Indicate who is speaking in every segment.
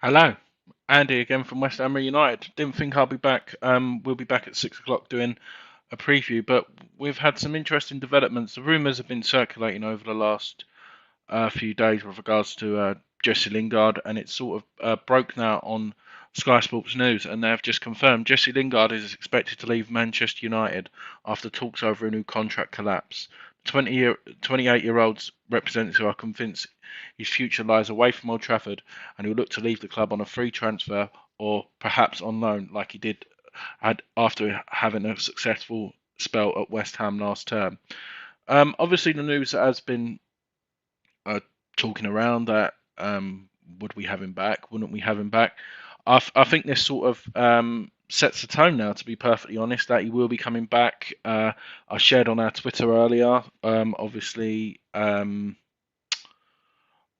Speaker 1: Hello, Andy again from West Ham Reunited. Didn't think I'll be back. We'll be back at 6 o'clock doing a preview, but we've had some interesting developments. The rumours have been circulating over the last few days with regards to Jesse Lingard, and it's sort of broke now on Sky Sports News, and they've just confirmed Jesse Lingard is expected to leave Manchester United after talks over a new contract collapse. 28-year-old's representatives are convinced his future lies away from Old Trafford, and he'll look to leave the club on a free transfer or perhaps on loan, like he did after having a successful spell at West Ham last term. Obviously, the news has been uh, talking around that would we have him back? Wouldn't we have him back? I think this sort of sets the tone now. To be perfectly honest, that he will be coming back. I shared on our Twitter earlier. Obviously,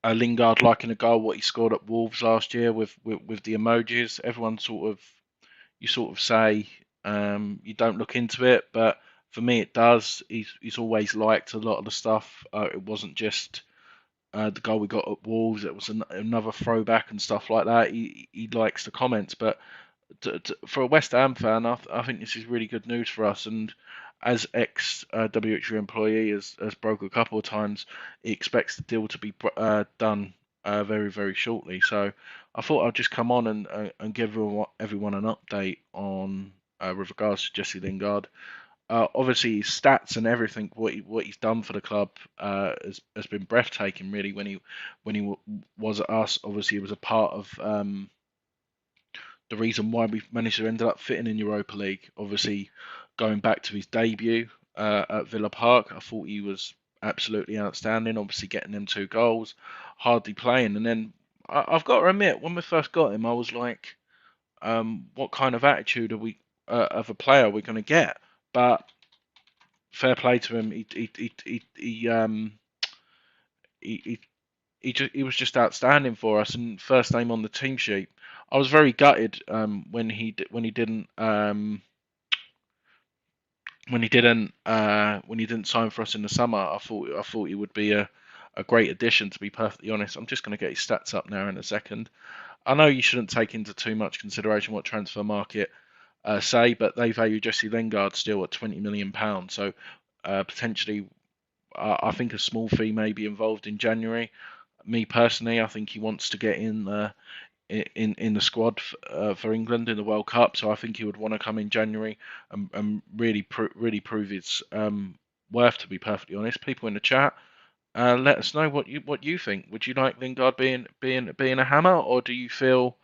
Speaker 1: Lingard liking a goal what he scored at Wolves last year with the emojis. Everyone sort of say you don't look into it, but for me it does. He's always liked a lot of the stuff. It wasn't just the goal we got at Wolves. It was another throwback and stuff like that. He likes the comments, but for a West Ham fan, I think this is really good news for us. And as ex WHU employee has broke a couple of times, he expects the deal to be done very very shortly. So I thought I'd just come on and give everyone an update on with regards to Jesse Lingard. Obviously, his stats and everything, what he's done for the club, has been breathtaking. Really, when he was at us, obviously he was a part of the reason why we managed to end up fitting in Europa League. Obviously, going back to his debut at Villa Park, I thought he was absolutely outstanding. Obviously, getting them 2 goals, hardly playing, and then I've got to admit, when we first got him, I was like, what kind of attitude are we of a player we're going to get? But fair play to him. He was just outstanding for us, and first name on the team sheet. I was very gutted when he didn't sign for us in the summer. I thought he would be a great addition. To be perfectly honest, I'm just going to get his stats up now in a second. I know you shouldn't take into too much consideration what transfer market say, but they value Jesse Lingard still at £20 million. So potentially, I think a small fee may be involved in January. Me personally, I think he wants to get in the squad for England in the World Cup. So I think he would want to come in January and really prove his worth. To be perfectly honest, people in the chat, let us know what you think. Would you like Lingard being a hammer, or uh, do you feel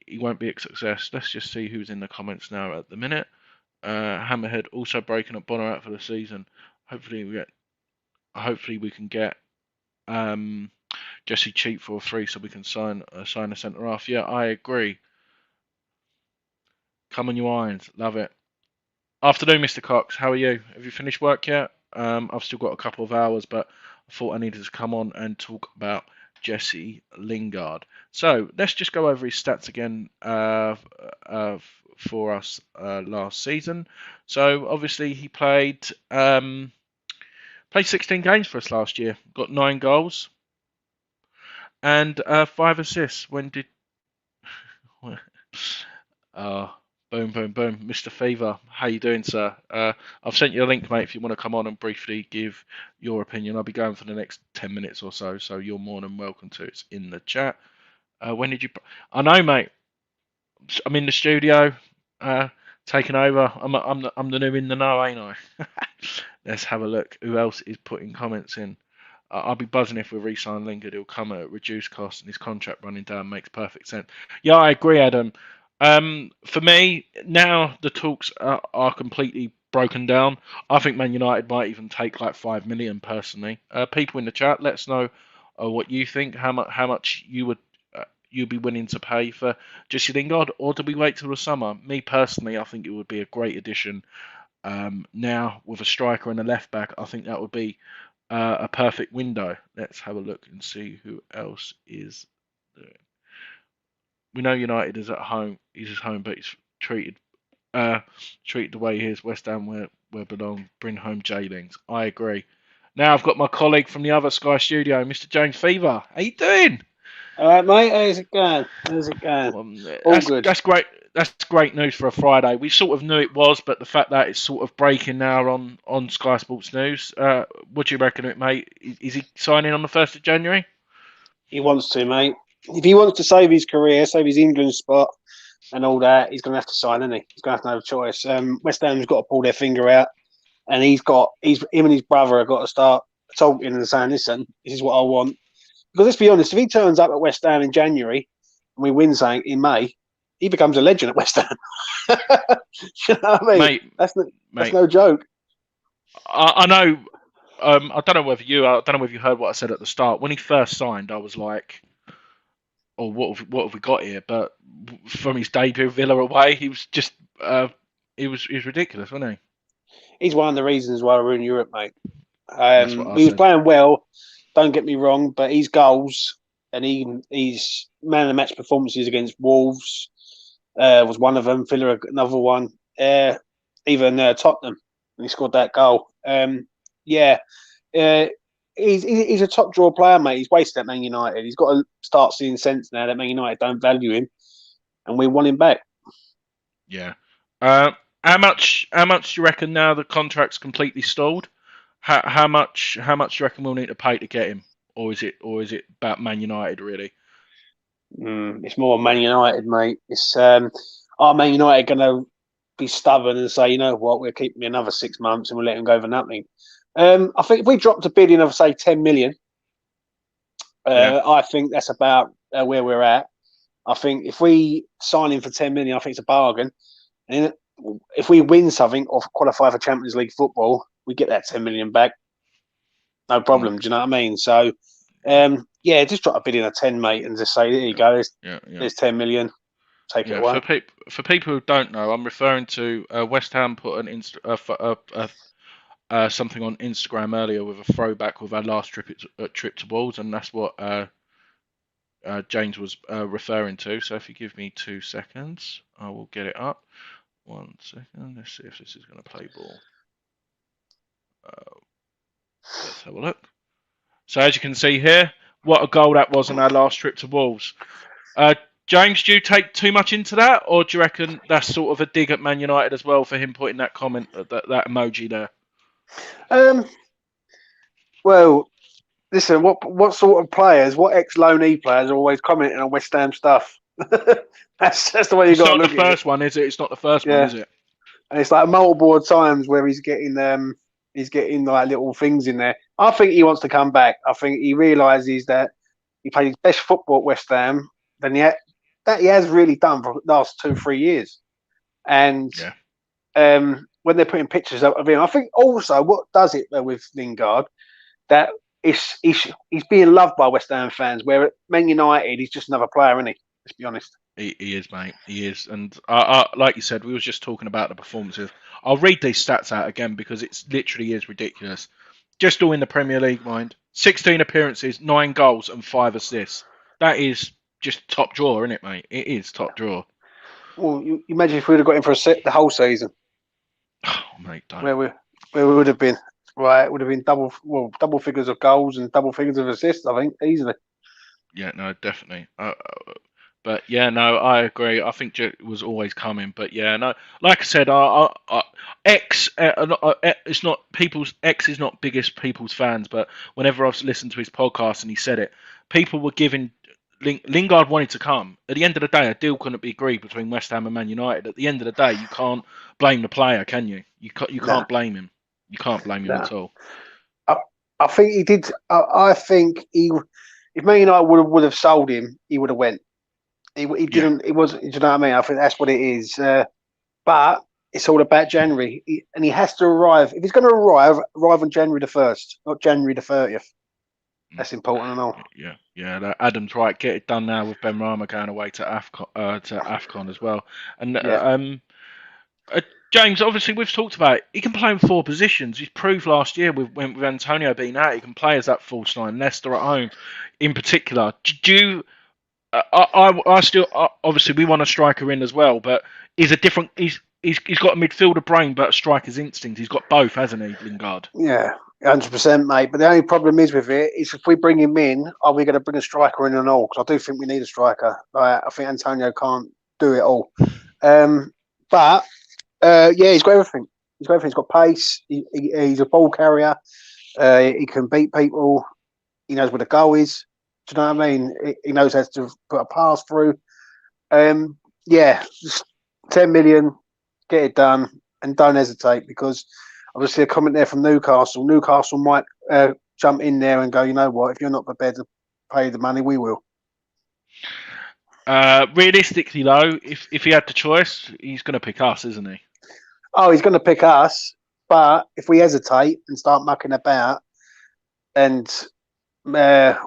Speaker 1: he won't be a success? Let's just see who's in the comments now at the minute. Hammerhead also breaking up Bonner out for the season. Hopefully we can get Jesse cheap for a free so we can sign a centre half. Yeah, I agree. Come on, you irons, love it. Afternoon, Mr. Cox. How are you? Have you finished work yet? I've still got a couple of hours, but I thought I needed to come on and talk about Jesse Lingard. So let's just go over his stats again for us last season. So obviously he played 16 games for us last year, got 9 goals and 5 assists. When did? Uh, boom, boom, boom. Mr. Fever, how you doing, sir? I've sent you a link, mate, if you want to come on and briefly give your opinion. I'll be going for the next 10 minutes or so you're more than welcome to. It's in the chat. When did you? I know, mate. I'm in the studio, taking over. I'm the new in the know, ain't I? Let's have a look. Who else is putting comments in? I'll be buzzing if we re-sign Lingard. He'll come at a reduced cost, and his contract running down makes perfect sense. Yeah, I agree, Adam. For me, now the talks are completely broken down. I think Man United might even take like 5 million personally. People in the chat, let us know what you think. How much you'd be willing to pay for Jesse Lingard, or do we wait till the summer? Me personally, I think it would be a great addition. Now with a striker and a left back, I think that would be a perfect window. Let's have a look and see who else is there. We know United is at home. He's at home, but he's treated the way he is. West Ham where belong. Bring home J Lings. I agree. Now I've got my colleague from the other Sky studio, Mr. James Fever. How you doing?
Speaker 2: All right, mate. How's it going? How's it going? All good.
Speaker 1: That's great. That's great news for a Friday. We sort of knew it was, but the fact that it's sort of breaking now on Sky Sports News. What do you reckon of it, mate? Is he signing on the 1st of January?
Speaker 2: He wants to, mate. If he wants to save his career, save his England spot, and all that, he's going to have to sign, isn't he? He's going to have no choice. West Ham's got to pull their finger out, and him and his brother have got to start talking and saying, "Listen, this is what I want." Because let's be honest, if he turns up at West Ham in January and we win something in May, he becomes a legend at West Ham. You know what I mean?
Speaker 1: Mate,
Speaker 2: That's no joke.
Speaker 1: I know. I don't know whether you heard what I said at the start. When he first signed, I was like, "Oh, what have we got here?" But from his debut Villa away, he was just he was ridiculous, wasn't he?
Speaker 2: He's one of the reasons why we're in Europe, mate.
Speaker 1: That's what I
Speaker 2: We was
Speaker 1: said.
Speaker 2: playing well, don't get me wrong, but his goals and he's man of the match performances against Wolves was one of them. Villa another one. Even Tottenham when he scored that goal. Yeah, uh, he's a top draw player, mate. He's wasted at Man United. He's got to start seeing sense now that Man United don't value him, and we want him back.
Speaker 1: Yeah. Uh, how much do you reckon now the contract's completely stalled? How much do you reckon we'll need to pay to get him, or is it about Man United really?
Speaker 2: It's more Man United, mate. It's are Man United going to be stubborn and say, you know what, we're keeping him another 6 months and we'll let him go for nothing. I think if we dropped a bidding of say 10 million,
Speaker 1: Yeah.
Speaker 2: I think that's about where we're at. I think if we sign him for 10 million, I think it's a bargain. And if we win something or qualify for Champions League football, we get that 10 million back, no
Speaker 1: Mm,
Speaker 2: problem. Do you know what I mean? So, yeah, just drop a bid in a 10, mate, and just say, there you
Speaker 1: yeah.
Speaker 2: go.
Speaker 1: Yeah. Yeah.
Speaker 2: There's 10 million. Take it
Speaker 1: Yeah.
Speaker 2: away.
Speaker 1: For people who don't know, I'm referring to West Ham put an something on Instagram earlier with a throwback with our last trip to Wolves, and that's what James was referring to. So if you give me 2 seconds, I will get it up. 1 second. Let's see if this is going to play ball. Let's have a look. So as you can see here, what a goal that was on our last trip to Wolves. James, do you take too much into that, or do you reckon that's sort of a dig at Man United as well for him putting that comment, that emoji there?
Speaker 2: Um, well, listen, what sort of players, what ex-loanee players are always commenting on West Ham stuff? That's the way you
Speaker 1: It's
Speaker 2: got to
Speaker 1: not the
Speaker 2: look at it.
Speaker 1: first one, is it? It's not the first one,
Speaker 2: Yeah,
Speaker 1: is it?
Speaker 2: and it's like multiple times where he's getting like little things in there. I think he wants to come back. I think he realizes that he played his best football at West Ham than that he has really done for the last 2 3 years. And
Speaker 1: Yeah.
Speaker 2: when they're putting pictures of him, I think also what does it with Lingard that he's being loved by West Ham fans. Where at Man United, he's just another player, isn't he? Let's be honest.
Speaker 1: He is, mate. He is, and like you said, we was just talking about the performances. I'll read these stats out again because it's literally is ridiculous. Just all in the Premier League, mind. 16 appearances, 9 goals, and 5 assists. That is just top drawer, isn't it, mate? It is top drawer.
Speaker 2: Well, you imagine if we'd have got him for the whole season,
Speaker 1: Oh, mate, don't.
Speaker 2: where we would have been. Right, it would have been double figures of goals and double figures of assists. I think easily.
Speaker 1: Yeah, no, definitely. But yeah, no, I agree. I think it was always coming. But yeah, no, like I said, X, it's not people's X is not biggest people's fans. But whenever I've listened to his podcast and he said it, people were giving Lingard wanted to come. At the end of the day, a deal couldn't be agreed between West Ham and Man United. At the end of the day, you can't blame the player, can you? You
Speaker 2: Nah,
Speaker 1: can't blame him. You can't blame him
Speaker 2: nah.
Speaker 1: at all.
Speaker 2: I, I think he did. I think he, if Man United would have sold him, he would have went. He
Speaker 1: Yeah.
Speaker 2: didn't. It was. Do you know what I mean? I think that's what it is. But it's all about January, and he has to arrive. If he's going to arrive on January the 1st, not January the 30th.
Speaker 1: Mm.
Speaker 2: That's important and all.
Speaker 1: Yeah. Adam's right. Get it done now with Ben Rama going away to Afcon as well. And
Speaker 2: Yeah,
Speaker 1: uh, James, obviously we've talked about it. He can play in 4 positions. He's proved last year with Antonio being out, he can play as that false nine. Leicester at home, in particular. Do you? I still obviously we want a striker in as well, but he's a different. He's got a midfielder brain, but a striker's instinct. He's got both, hasn't he, Lingard?
Speaker 2: yeah. 100%, mate. But the only problem is with it is if we bring him in, are we going to bring a striker in and all? Because I do think we need a striker. I think Antonio can't do it all. But yeah, he's got everything. He's got everything. He's got pace. He's a ball carrier. He can beat people. He knows where the goal is. Do you know what I mean? He knows how to put a pass through. Yeah, just 10 million, get it done, and don't hesitate, because obviously a comment there from Newcastle. Newcastle might jump in there and go, you know what, if you're not prepared to pay the money, we will.
Speaker 1: Realistically, though, if he had the choice, he's going to pick us, isn't he?
Speaker 2: Oh, he's going to pick us, but if we hesitate and start mucking about, and we're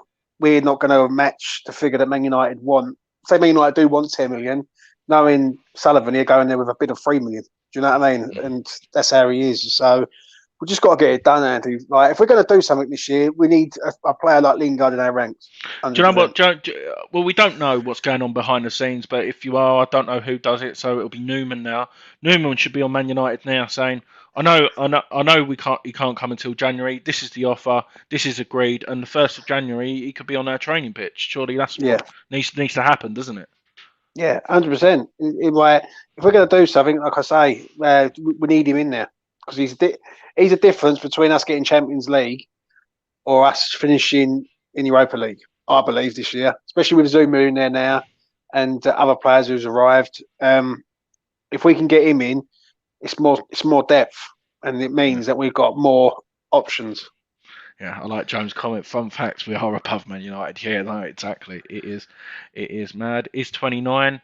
Speaker 2: not going to match the figure that Man United want, say Man United do want 10 million, knowing Sullivan, he'll go in there with a bid of 3 million. Do you know what I mean? And that's how he is. So we just got to get it done, Andy. Like, if we're going to do something this year, we need a player like Lingard in our ranks. 100%.
Speaker 1: Do you know what? Well, we don't know what's going on behind the scenes, but if you are, I don't know who does it, so it'll be Newman now. Newman should be on Man United now, saying, "I know, he can't come until January. This is the offer. This is agreed, and the 1st of January he could be on our training pitch. Surely that's what needs to happen, doesn't it?"
Speaker 2: Yeah, 100%. If we're going to do something, like I say, we need him in there, because he's a difference between us getting Champions League or us finishing in Europa League, I believe, this year, especially with Zuma in there now and other players who's arrived. If we can get him in, it's more depth, and it means that we've got more options.
Speaker 1: Yeah, I like Jones' comment. Fun facts: we are above Man United. Yeah, no, exactly. It is mad. Is 29,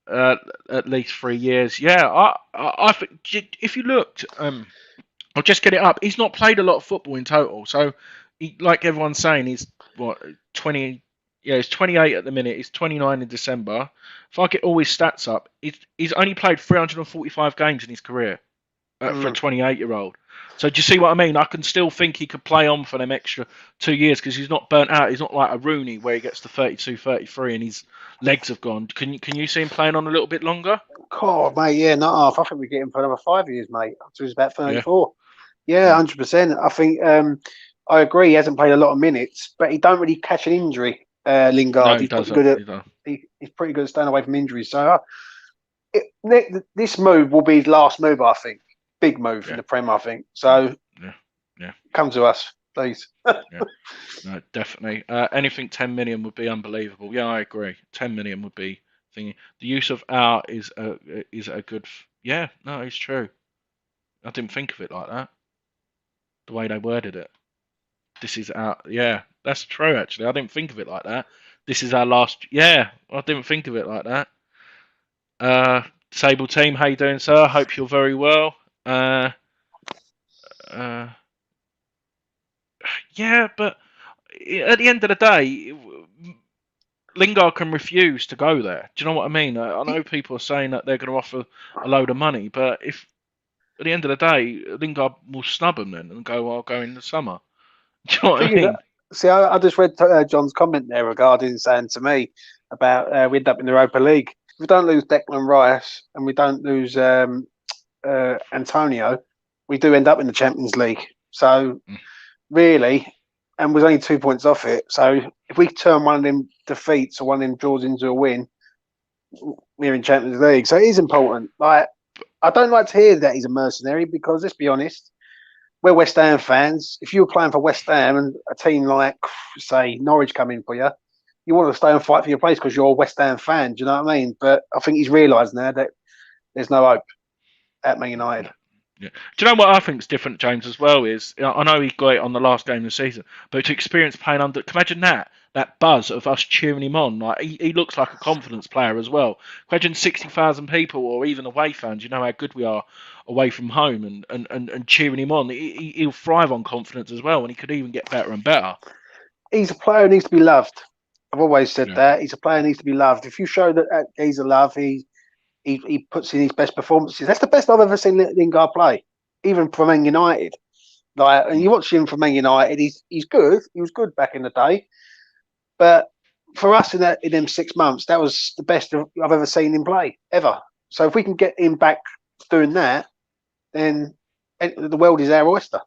Speaker 1: at least 3 years. Yeah, I think if you looked, I'll just get it up. He's not played a lot of football in total. So, like everyone's saying, he's 20. Yeah, he's 28 at the minute. He's 29 in December. If I get all his stats up, he's only played 345 games in his career for a 28-year-old. So do you see what I mean? I can still think he could play on for them extra 2 years, because he's not burnt out. He's not like a Rooney where he gets to 32, 33 and his legs have gone. Can you see him playing on a little bit longer?
Speaker 2: God, mate, yeah, not half. I think we get him for another 5 years, mate. So he's about 34. Yeah, 100%. I think I agree. He hasn't played a lot of minutes, but he don't really catch an injury. Lingard,
Speaker 1: No,
Speaker 2: he's pretty good at staying away from injuries. So this move will be his last move, I think. Big move in the Prem, I think. So come to us, please.
Speaker 1: No, definitely. Anything 10 million would be unbelievable. Yeah, I agree. 10 million would be thingy. The use of "our" is a good. Yeah, no, it's true. I didn't think of it like that. The way they worded it. This is our. Yeah, that's true. Actually, I didn't think of it like that. This is our last. Yeah, I didn't think of it like that. Sable team, how you doing, sir? Hope you're very well. Yeah, but at the end of the day, Lingard can refuse to go there. Do you know what I mean? I know people are saying that they're going to offer a load of money, but if at the end of the day, Lingard will snub them then and go, "Well, I'll go in the summer." Do you know what I mean?
Speaker 2: See, I just read John's comment there regarding saying to me about we end up in the Europa League. If we don't lose Declan Rice and we don't lose Antonio, we do end up in the Champions League. So really, and we're only 2 points off it. So if we turn one of them defeats or one of them draws into a win, we're in Champions League. So it is important. Like, I don't like to hear that he's a mercenary, because let's be honest, we're West Ham fans. If you were playing for West Ham and a team like, say, Norwich come in for you, you want to stay and fight for your place because you're a West Ham fan. Do you know what I mean? But I think he's realised now that there's no hope at Man United.
Speaker 1: Yeah. Do you know what I think is different, James, as well? Is I know he got it on the last game of the season, but to experience playing under, imagine that buzz of us cheering him on. Like he looks like a confidence player as well. Imagine 60,000 people or even away fans. You know how good we are away from home and cheering him on. He'll thrive on confidence as well, and he could even get better and better.
Speaker 2: He's a player who needs to be loved. I've always said that. He's a player who needs to be loved. If you show that he's a love, he puts in his best performances. That's the best I've ever seen Lingard play, even for Man United. Like, and you watch him for Man United, he's good. He was good back in the day. But for us in them 6 months, that was the best I've ever seen him play, ever. So if we can get him back doing that, then the world is our oyster.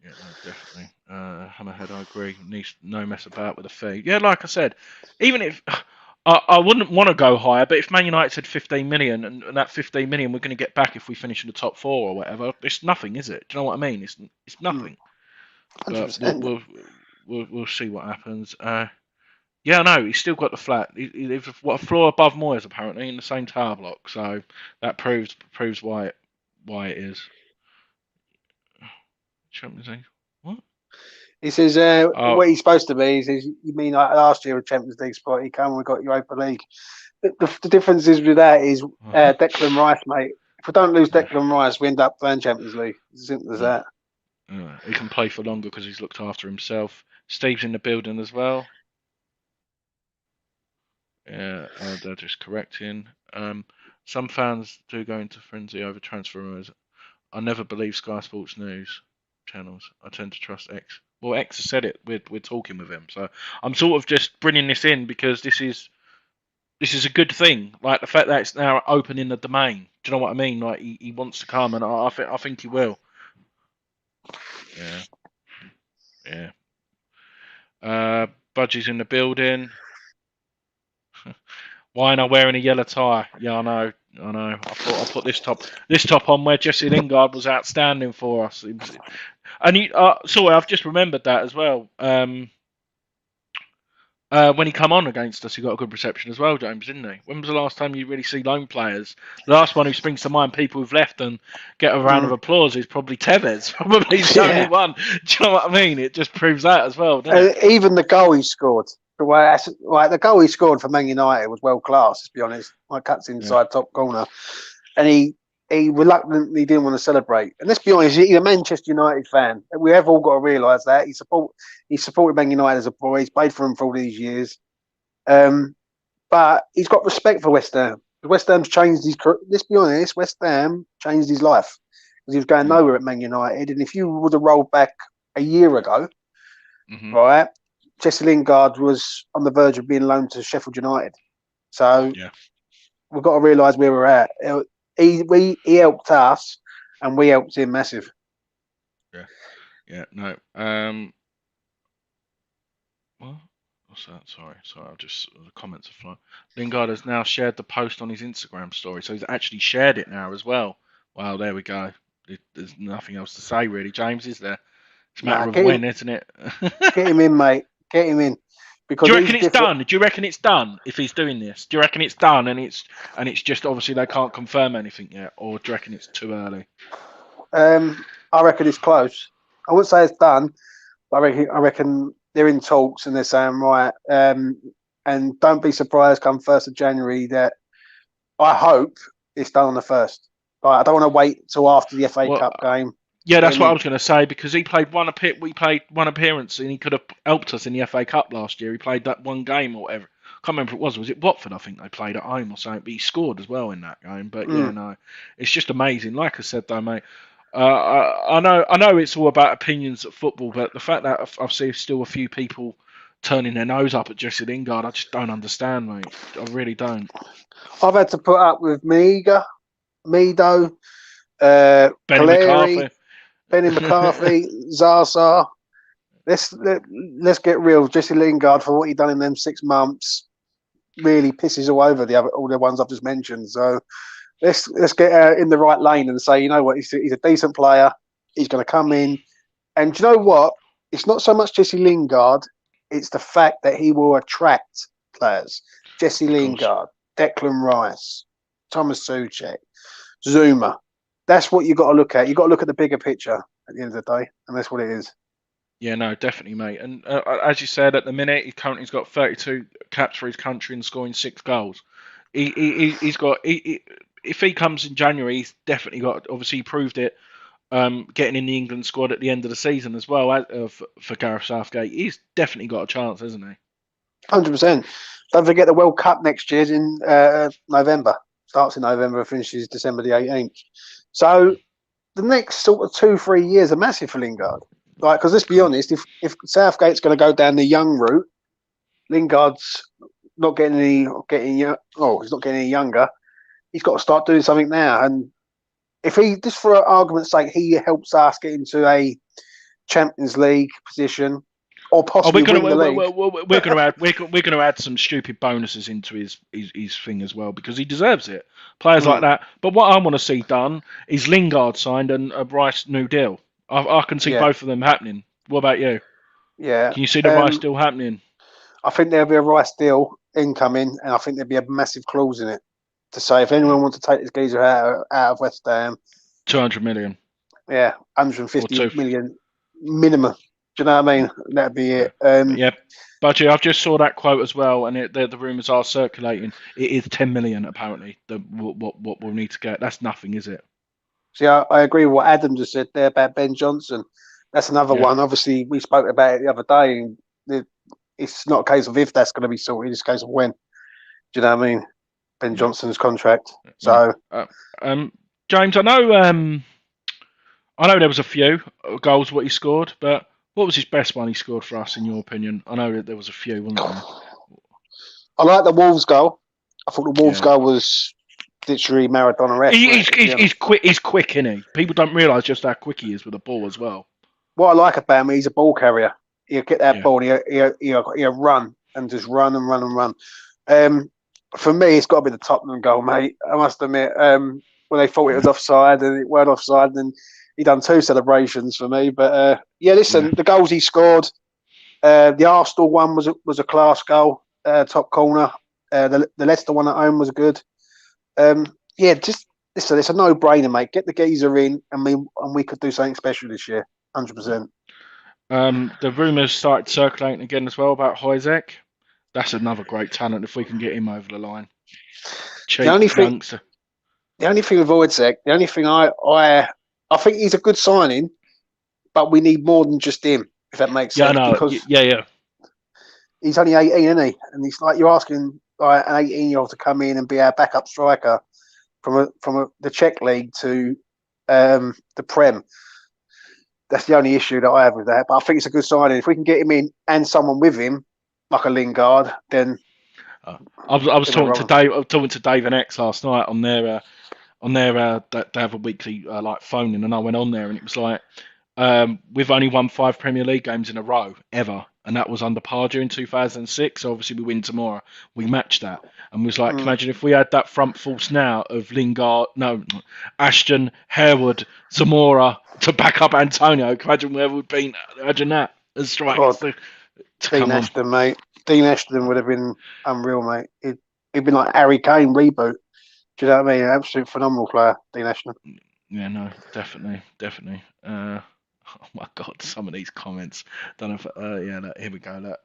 Speaker 1: Yeah, no, definitely. Hammerhead, I agree. Needs no mess about with the fee. Yeah, like I said, even if I wouldn't want to go higher, but if Man United said 15 million and that 15 million we're going to get back if we finish in the top four or whatever, it's nothing, is it? Do you know what I mean? It's nothing. But
Speaker 2: 100%.
Speaker 1: we'll see what happens. Yeah, no, he's still got the flat. He's what a floor above Moyes apparently in the same tower block. So that proves why it is. Champions League. What?
Speaker 2: He says
Speaker 1: Oh,
Speaker 2: what he's supposed to be. He says, you mean like last year with Champions League spot, he came and we got Europa League. The difference is with that is Declan Rice, mate. If we don't lose Declan Rice, we end up playing Champions League. As simple as that.
Speaker 1: he can play for longer because he's looked after himself. Steve's in the building as well. Yeah, they're just correcting. Some fans do go into frenzy over transfer rumours. I never believe Sky Sports News channels. I tend to trust X. Well, X has said it. We're talking with him, so I'm sort of just bringing this in because this is a good thing. Like the fact that it's now open in the domain. Do you know what I mean? Like he wants to come, and I think he will. Yeah, yeah. Budgie's in the building. Why am I wearing a yellow tie? Yeah, I know. I thought I'll put this top on where Jesse Lingard was outstanding for us. And sorry, I've just remembered that as well. When he come on against us, he got a good reception as well, James, didn't he? When was the last time you really see lone players? The last one who springs to mind, people who've left and get a round of applause, is probably Tevez. Probably the only one. Do you know what I mean? It just proves that as well, doesn't it?
Speaker 2: Even the goal he scored. The goal he scored for Man United was world class. To be honest, my cuts inside top corner, and he reluctantly didn't want to celebrate. And let's be honest, he's a Manchester United fan. We have all got to realise that he supported Man United as a boy. He's played for him for all these years, but he's got respect for West Ham. West Ham's changed his. Let's be honest, West Ham changed his life because he was going nowhere at Man United. And if you would have rolled back a year ago, right, Jesse Lingard was on the verge of being loaned to Sheffield United. So we've got to realise where we're at. He helped us, and we helped him massive.
Speaker 1: No. What's that? Sorry. I'll just the comments are flying. Lingard has now shared the post on his Instagram story, so he's actually shared it now as well. Wow, there we go. There's nothing else to say really, James, is there? It's a matter of when, isn't it?
Speaker 2: Get him in, mate. Get him in. Because
Speaker 1: do you reckon it's done? Do you reckon it's done if he's doing this? Do you reckon it's done and it's just obviously they can't confirm anything yet, or do you reckon it's too early?
Speaker 2: I reckon it's close. I wouldn't say it's done, but I reckon they're in talks and they're saying right. And don't be surprised come 1st of January that I hope it's done on the 1st. I don't want to wait till after the FA Cup game.
Speaker 1: Yeah, that's what I was going to say because we played one appearance and he could have helped us in the FA Cup last year. He played that one game or whatever. I can't remember if it was. Was it Watford? I think they played at home or something. But he scored as well in that game. But yeah, no, it's just amazing. Like I said though, mate. I know it's all about opinions of football, but the fact that I've seen still a few people turning their nose up at Jesse Lingard, I just don't understand, mate. I really don't.
Speaker 2: I've had to put up with Mido, Benny McCarthy, Zaza. Let's get real. Jesse Lingard, for what he done in them 6 months, really pisses all over all the ones I've just mentioned. So let's get in the right lane and say, you know what, he's a decent player. He's going to come in, and do you know what? It's not so much Jesse Lingard. It's the fact that he will attract players. Jesse Lingard, Declan Rice, Thomas Souček, Zuma. That's what you've got to look at. You've got to look at the bigger picture at the end of the day, and that's what it is.
Speaker 1: Yeah, no, definitely, mate. And as you said, at the minute, he's got 32 caps for his country and scoring 6 goals. He's got. If he comes in January, he's definitely got. Obviously, he proved it. Getting in the England squad at the end of the season as well for Gareth Southgate, he's definitely got a chance, hasn't he?
Speaker 2: 100%. Don't forget the World Cup next year in November. Starts in November, finishes December the 18th. So the next sort of 2-3 years are massive for Lingard. Like, because let's be honest, if Southgate's going to go down the young route, Lingard's not getting any younger. He's got to start doing something now. And if he, just for argument's sake, he helps us get into a Champions League position, or
Speaker 1: Oh,
Speaker 2: possibly win the league.
Speaker 1: we're gonna add some stupid bonuses into his thing as well because he deserves it. Players like
Speaker 2: Mm,
Speaker 1: that. But what I want to see done is Lingard signed and a Rice new deal. I can see
Speaker 2: yeah,
Speaker 1: both of them happening. What about you?
Speaker 2: yeah.
Speaker 1: Can you see the Rice deal happening?
Speaker 2: I think there'll be a Rice deal incoming, and I think there'll be a massive clause in it to say if anyone wants to take this geezer out of West Ham,
Speaker 1: 200 million
Speaker 2: yeah,
Speaker 1: or
Speaker 2: 150
Speaker 1: two.
Speaker 2: million minimum. Do you know what I
Speaker 1: Yeah,
Speaker 2: mean? That'd be
Speaker 1: yeah,
Speaker 2: it.
Speaker 1: yeah. But I've just saw that quote as well, and the rumours are circulating. It is 10 million apparently. What we'll need to get. That's nothing, is it?
Speaker 2: See, I agree with what Adam just said there about Ben Johnson. That's another
Speaker 1: Yeah.
Speaker 2: one. Obviously, we spoke about it the other day. And it's not a case of if that's going to be sorted; it's a case of when. Do you know what I mean? Ben
Speaker 1: Yeah.
Speaker 2: Johnson's contract.
Speaker 1: Yeah.
Speaker 2: So
Speaker 1: Um, James, I know there was a few goals what he scored, but what was his best one he scored for us in your opinion? I know that there was a few, wasn't there?
Speaker 2: I like the Wolves goal. I thought the Wolves
Speaker 1: Yeah.
Speaker 2: goal was literally Maradona-esque.
Speaker 1: He's quick. He's quick, isn't he? People don't realise just how quick he is with the ball as well.
Speaker 2: What I like about him, he's a ball carrier. He'll get that
Speaker 1: Yeah.
Speaker 2: ball and he'll run and just run and run and run. For me, it's got to be the Tottenham goal, mate. I must admit, when they thought it was offside and it weren't offside, and he done two celebrations for me. But yeah, listen, the goals he scored, the Arsenal one was a class goal, top corner. The Leicester one at home was good. Yeah, just listen, it's a no-brainer, mate. Get the geezer in, and we could do something special this year, 100%.
Speaker 1: The rumours started circulating again as well about Isaac. That's another great talent if we can get him over the line. Cheap youngster.
Speaker 2: The only thing with Wojciech, the only thing I think he's a good signing, but we need more than just him, if that makes sense.
Speaker 1: Yeah, no,
Speaker 2: because
Speaker 1: yeah.
Speaker 2: he's only 18, isn't he? And it's like you're asking like an 18-year-old to come in and be our backup striker from the Czech league to the Prem. That's the only issue that I have with that. But I think it's a good signing. If we can get him in and someone with him, like a Lingard, then
Speaker 1: I was talking to Dave. I was talking to Dave and X last night on their they have a weekly like phoning, and I went on there, and it was like we've only won 5 Premier League games in a row ever, and that was under Pardew in 2006. So obviously we win tomorrow, we match that, and was like, imagine if we had that front force now of Lingard, no, Ashton, Harewood, Zamora to back up Antonio. Imagine where we'd been. Imagine that as strikers.
Speaker 2: Dean Ashton, mate. Dean Ashton would have been unreal, mate. He'd been like Harry Kane reboot. Do you know what I mean? An absolute phenomenal player, Dean Ashton.
Speaker 1: Yeah, no, definitely. Oh my God, some of these comments. Don't know if look, here we go. Look,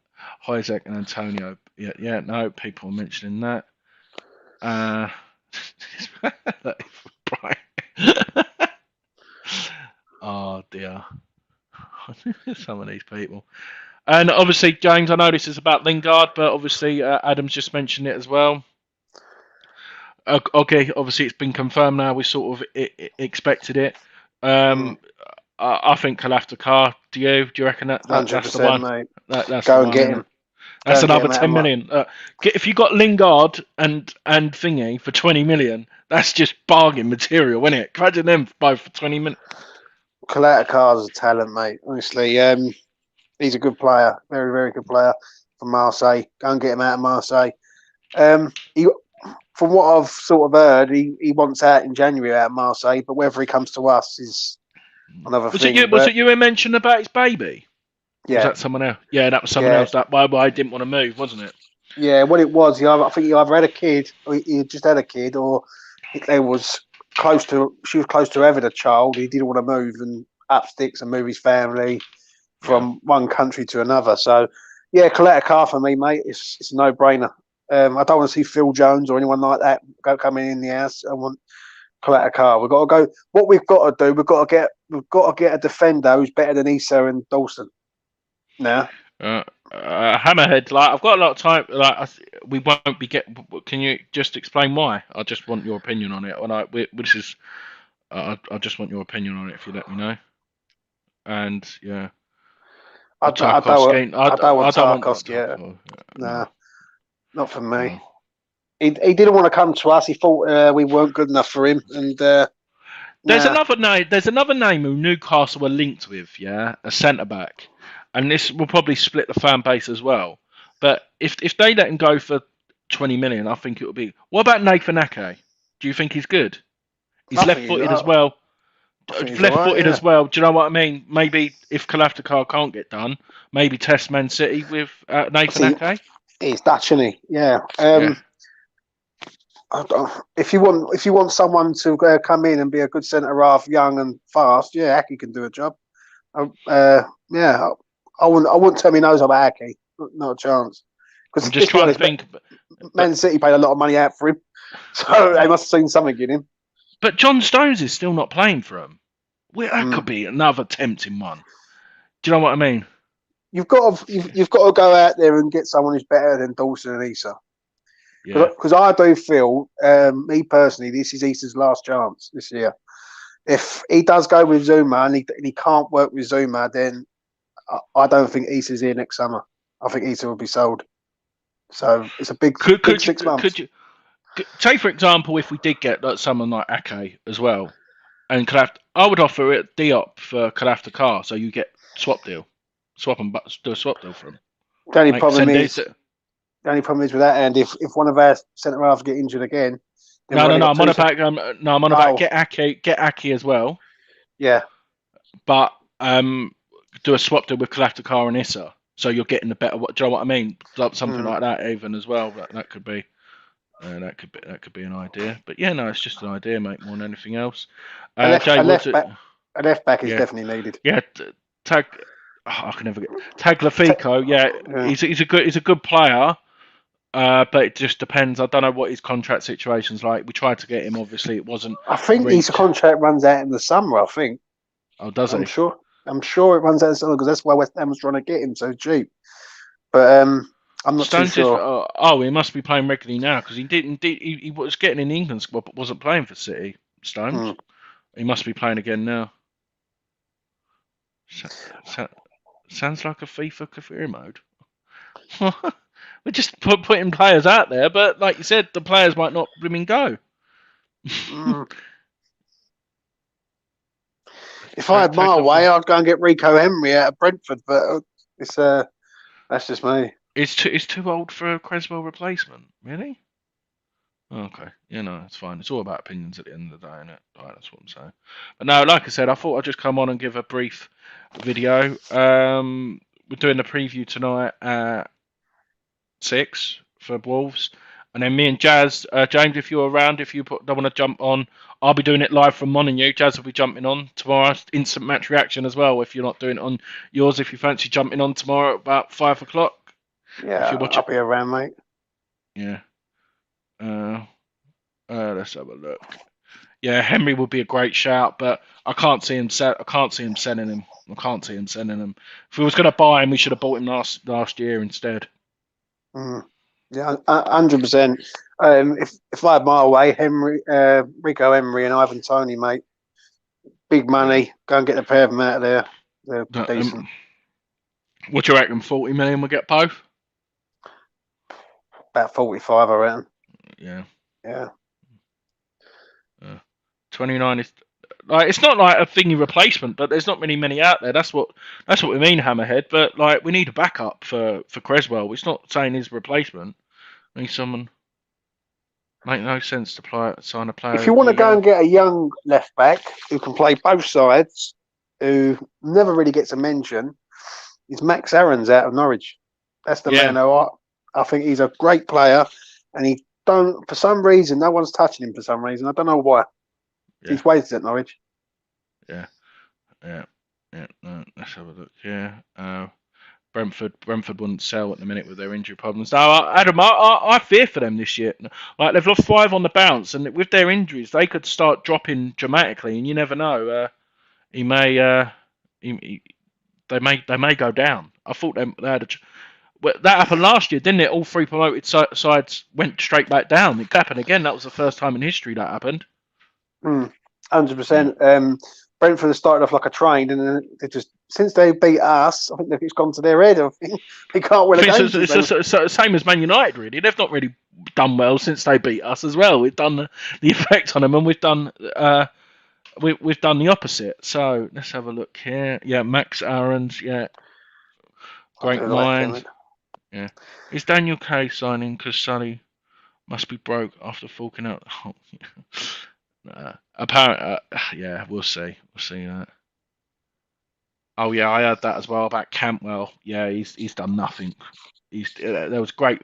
Speaker 1: Isaac and Antonio. Yeah, no, people are mentioning that. Oh dear, some of these people. And obviously, James, I know this is about Lingard, but obviously Adam's just mentioned it as well. Okay, obviously it's been confirmed now. We sort of expected it. I think he'll have to car. Do you reckon that's the one?
Speaker 2: Mate.
Speaker 1: That's
Speaker 2: Go
Speaker 1: the
Speaker 2: and get him.
Speaker 1: That's another 10 million. If you got Lingard and Thingy for 20 million, that's just bargain material, isn't it? Imagine them both for 20 million.
Speaker 2: Kalatakar's a talent, mate. Honestly, he's a good player, very, very good player from Marseille. Go and get him out of Marseille. From what I've sort of heard, he wants out in January out of Marseille, but whether he comes to us is another thing.
Speaker 1: Was it you who mentioned about his baby?
Speaker 2: Yeah.
Speaker 1: Was that someone else? Yeah, that was someone else. That why I didn't want to move, wasn't it?
Speaker 2: Yeah, what it was, I think he either had a kid, or he just had a kid, or she was close to having a child. He didn't want to move and up sticks and move his family from one country to another. So, yeah, Kalatacar for me, mate, it's a no-brainer. I don't want to see Phil Jones or anyone like that coming in the house. I want Kalatacar. We've got to go. What we've got to do, we've got to get a defender who's better than Issa and Dawson. Now,
Speaker 1: Hammerhead. Like I've got a lot of time. Like we won't be get. Can you just explain why? I just want your opinion on it. I just want your opinion on it. If you let me know. And yeah.
Speaker 2: I don't want Tarkowski. Nah, not for me. No. He didn't want to come to us. He thought we weren't good enough for him, and
Speaker 1: There's
Speaker 2: Now,
Speaker 1: another name. There's another name who Newcastle are linked with. Yeah, a centre back, and this will probably split the fan base as well. But if they let him go for 20 million, I think it would be. What about Nathan Ake? Do you think he's good? He's
Speaker 2: I think he's,
Speaker 1: left-footed as well.
Speaker 2: I think he's all right.
Speaker 1: Left-footed
Speaker 2: Yeah,
Speaker 1: as well. Do you know what I mean? Maybe if Kalafdikar can't get done, maybe test Man City with Nathan
Speaker 2: see,
Speaker 1: Ake.
Speaker 2: he's Dutch, isn't he? Yeah.
Speaker 1: Yeah.
Speaker 2: If you want someone to come in and be a good centre half, young and fast, yeah, Aki can do a job. Yeah, I wouldn't turn my nose up at Aki. Not a chance.
Speaker 1: I'm just trying to think.
Speaker 2: Man City paid a lot of money out for him, so they must have seen something in him.
Speaker 1: But John Stones is still not playing for him. Well, that could be another tempting one. Do you know what I mean?
Speaker 2: You've got to go out there and get someone who's better than Dawson and Issa. Because I do feel, me personally, this is Issa's last chance this year. If he does go with Zuma and he can't work with Zuma, then I don't think Issa's here next summer. I think Issa will be sold. So it's a big 6 months.
Speaker 1: Could you say, for example, if we did get someone like Ake as well, and I would offer it Diop for Kalafdikar, so you get swap deal, do a swap deal for him.
Speaker 2: The only problem is with that, and if one of our centre halves get injured again,
Speaker 1: I'm on about get Ake as well.
Speaker 2: Yeah,
Speaker 1: but do a swap deal with Kalafdikar and Issa, so you're getting the better. Do you know what I mean? Something like that, even as well. That could be. That could be an idea, but yeah, no, it's just an idea, mate, more than anything else.
Speaker 2: A left back is definitely needed.
Speaker 1: Yeah, I can never get Tagliafico. Yeah, he's a good player, but it just depends. I don't know what his contract situation's like. We tried to get him, obviously, it wasn't.
Speaker 2: I think his contract runs out in the summer. I think.
Speaker 1: Oh, does it?
Speaker 2: I'm sure it runs out in the summer because that's why West Ham was trying to get him so cheap. But I'm not too sure.
Speaker 1: He must be playing regularly now because he was getting in the England squad but wasn't playing for City. Stones. He must be playing again now. Sounds like a FIFA career mode. We're just putting players out there, but like you said, the players might not go.
Speaker 2: If I had my way, I'd go and get Rico Henry out of Brentford, but it's that's just me.
Speaker 1: It's too old for a Creswell replacement, really? Okay, it's fine. It's all about opinions at the end of the day, isn't it? Right, that's what I'm saying. But no, like I said, I thought I'd just come on and give a brief video. We're doing the preview tonight at 6 for Wolves. And then me and Jazz, James, if you're around, if you don't want to jump on, I'll be doing it live from Molineux. Jazz will be jumping on tomorrow. Instant match reaction as well, if you're not doing it on yours, if you fancy jumping on tomorrow at about 5 o'clock.
Speaker 2: Yeah, I'll be around, mate.
Speaker 1: Yeah. Let's have a look. Yeah, Henry would be a great shout, but I can't see him selling him. I can't see him sending him. If we was going to buy him, we should have bought him last year instead.
Speaker 2: Yeah, 100%. If I had my way, Rico Henry and Ivan Toney, mate, big money. Go and get a pair of them out of there. They're decent.
Speaker 1: What do you reckon? 40 million we'll get both?
Speaker 2: About 45, I reckon.
Speaker 1: Yeah.
Speaker 2: 29
Speaker 1: is like, it's not like a thingy replacement, but there's not many out there. That's what we mean, Hammerhead. But like, we need a backup for Creswell. It's not saying his replacement. We need someone. Make no sense to sign a player.
Speaker 2: If you want to go and get a young left back who can play both sides, who never really gets a mention, is Max Aarons out of Norwich. That's the man who I think he's a great player, and for some reason, no one's touching him for some reason. I don't know why. Yeah. He's wasted at Norwich.
Speaker 1: Yeah. No, let's have a look here. Brentford wouldn't sell at the minute with their injury problems. Now, Adam, I fear for them this year. Like, they've lost 5 on the bounce, and with their injuries, they could start dropping dramatically, and you never know. They may go down. I thought they had that happened last year, didn't it? All 3 promoted sides went straight back down. It happened again. That was the first time in history that happened.
Speaker 2: 100%. Brentford have started off like a train, and then since they beat us, I think it's gone to their head. I think they can't win a game.
Speaker 1: It's the same as Man United, really. They've not really done well since they beat us as well. We've done the effect on them, and we've done we've done the opposite. So let's have a look here. Yeah, Max Aaron's. Yeah,
Speaker 2: I
Speaker 1: great
Speaker 2: do like him.
Speaker 1: mind. Yeah, is Daniel K signing because Sully must be broke after forking out? Oh, apparently, yeah, we'll see. We'll see that. Oh yeah, I heard that as well about Campbell. Yeah, he's done nothing. There was great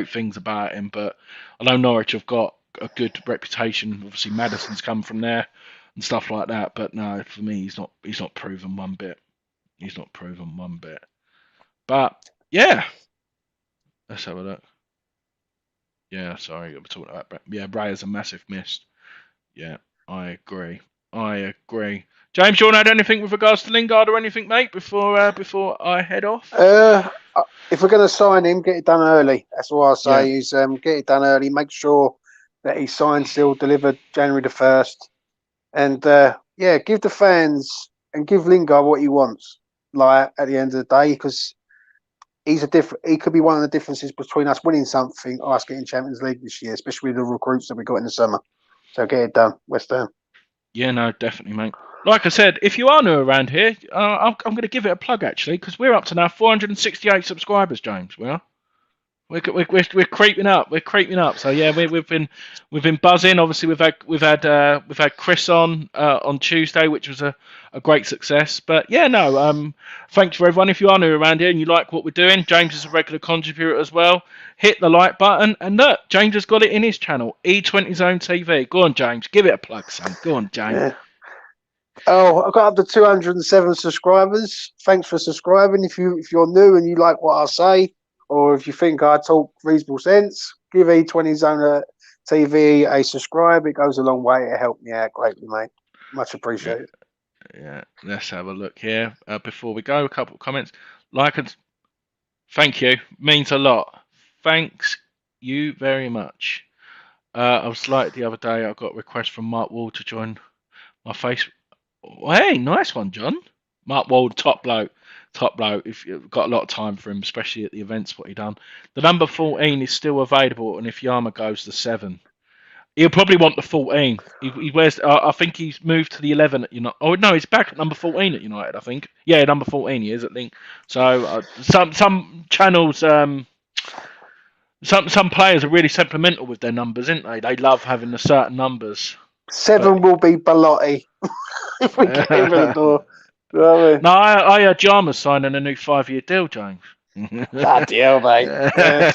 Speaker 1: things about him, but I know Norwich have got a good reputation. Obviously, Madison's come from there and stuff like that. But no, for me, he's not proven one bit. He's not proven one bit. But yeah, let's have a look. Yeah, sorry, we're talking about yeah, Ray is a massive miss. Yeah, I agree. I agree. James, you want to add anything with regards to Lingard or anything, mate, before I head off?
Speaker 2: If we're going to sign him, get it done early. That's all I say.
Speaker 1: Yeah.
Speaker 2: Is get it done early. Make sure that he's signed, still delivered January the 1st, and give the fans and give Lingard what he wants. Like at the end of the day, because he's a different. He could be one of the differences between us winning something, or us getting Champions League this year, especially with the recruits that we got in the summer. So get it done, West Ham.
Speaker 1: Yeah, no, definitely, mate. Like I said, if you are new around here, I'm going to give it a plug actually, because we're up to now 468 subscribers, James. We are. We're creeping up. We're creeping up. So yeah, we've been buzzing. Obviously, we've had Chris on Tuesday, which was a great success. But yeah, no. Thanks for everyone. If you are new around here and you like what we're doing, James is a regular contributor as well. Hit the like button, and look, James has got it in his channel, E20 Zone TV. Go on, James. Give it a plug, son. Go on, James.
Speaker 2: Yeah. Oh, I got up to 207 subscribers. Thanks for subscribing. If you're new and you like what I say, or if you think I talk reasonable sense, give E20 Zone TV a subscribe. It goes a long way. It helped me out greatly, mate. Much appreciated.
Speaker 1: Yeah, let's have a look here. Before we go, a couple of comments. Like and thank you. Means a lot. Thanks you very much. I was like the other day, I got a request from Mark Ward to join my face. Hey, nice one, John. Mark Ward, top bloke. Top bloke. If you've got a lot of time for him, especially at the events, what he done. The number 14 is still available, and if Yama goes, the 7. He'll probably want the 14. He wears. I think he's moved to the 11 at United. Oh no, he's back at number 14 at United. I think. Yeah, number 14 he is at Link. So some channels, some players are really sentimental with their numbers, aren't they? They love having the certain numbers.
Speaker 2: 7 will be Belotti if we get him at the door. You know what I mean?
Speaker 1: No, I heard Jama's signing a new 5-year deal, James.
Speaker 2: Bloody hell, mate. Yeah.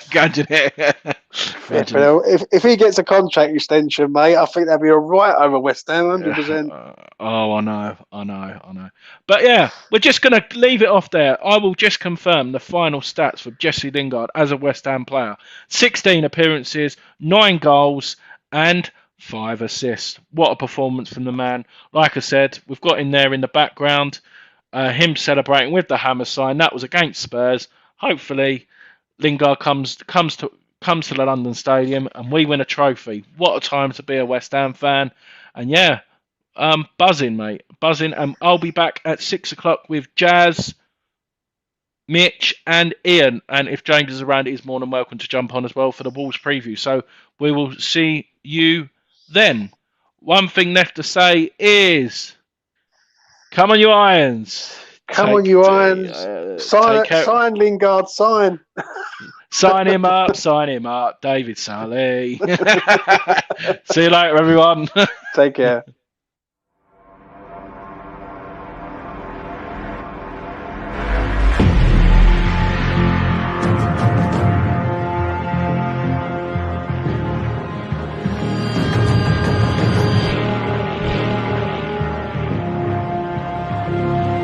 Speaker 2: If he gets a contract extension, mate, I think that'd be all right over West Ham, 100%.
Speaker 1: Oh, I know. But yeah, we're just going to leave it off there. I will just confirm the final stats for Jesse Lingard as a West Ham player. 16 appearances, 9 goals, and 5 assists. What a performance from the man. Like I said, we've got in there in the background him celebrating with the hammer sign. That was against Spurs. Hopefully, Lingard comes to the London Stadium and we win a trophy. What a time to be a West Ham fan. And yeah, buzzing, mate. Buzzing. And I'll be back at 6 o'clock with Jazz, Mitch, and Ian. And if James is around, he's more than welcome to jump on as well for the Wolves preview. So we will see you then. One thing left to say is, come on, you Irons.
Speaker 2: Come on, you Irons. Sign Lingard, sign.
Speaker 1: Sign him up, David Sully. See you later, everyone.
Speaker 2: Take care.